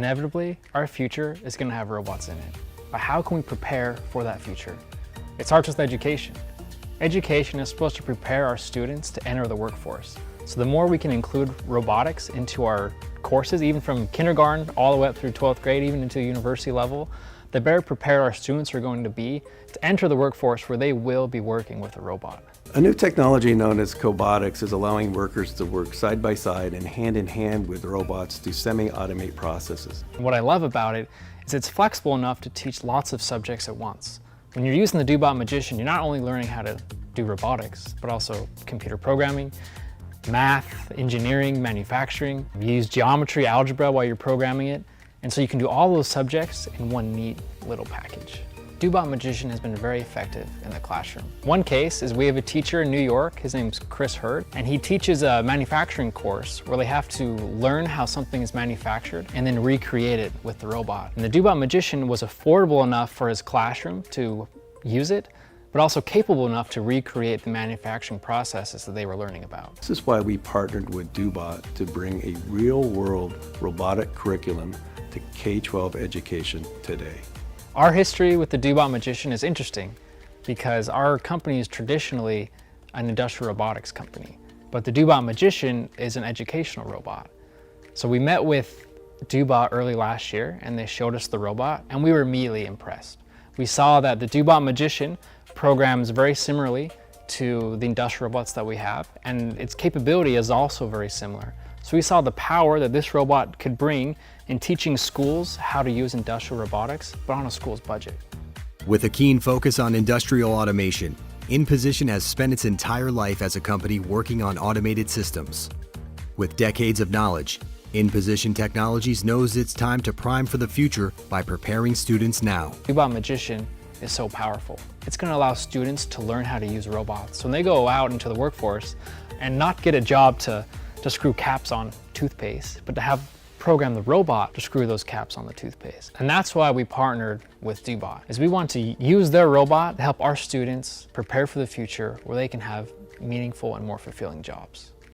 Inevitably, our future is going to have robots in it. But how can we prepare for that future? It starts with education. Education is supposed to prepare our students to enter the workforce. So the more we can include robotics into our courses, even from kindergarten all the way up through 12th grade, even into university level, the better prepared our students are going to be to enter the workforce where they will be working with a robot. A new technology known as cobotics is allowing workers to work side by side and in hand with robots to semi-automate processes. What I love about it is it's flexible enough to teach lots of subjects at once. When you're using the DOBOT Magician, you're not only learning how to do robotics, but also computer programming, math, engineering, manufacturing. You use geometry, algebra while you're programming it, and so you can do all those subjects in one neat little package. DOBOT Magician has been very effective in the classroom. One case is we have a teacher in New York, his name's Chris Hurd, and he teaches a manufacturing course where they have to learn how something is manufactured and then recreate it with the robot. And the DOBOT Magician was affordable enough for his classroom to use it, but also capable enough to recreate the manufacturing processes that they were learning about. This is why we partnered with DOBOT to bring a real-world robotic curriculum to K-12 education today. Our history with the DOBOT Magician is interesting because our company is traditionally an industrial robotics company, but the DOBOT Magician is an educational robot. So we met with DOBOT early last year and they showed us the robot and we were immediately impressed. We saw that the DOBOT Magician programs very similarly to the industrial robots that we have, and its capability is also very similar. So we saw the power that this robot could bring in teaching schools how to use industrial robotics, but on a school's budget. With a keen focus on industrial automation, InPosition has spent its entire life as a company working on automated systems. With decades of knowledge, InPosition Technologies knows it's time to prime for the future by preparing students now. DOBOT Magician is so powerful. It's going to allow students to learn how to use robots. So when they go out into the workforce and not get a job to screw caps on toothpaste, but to have program the robot to screw those caps on the toothpaste. And that's why we partnered with DOBOT, is we want to use their robot to help our students prepare for the future where they can have meaningful and more fulfilling jobs.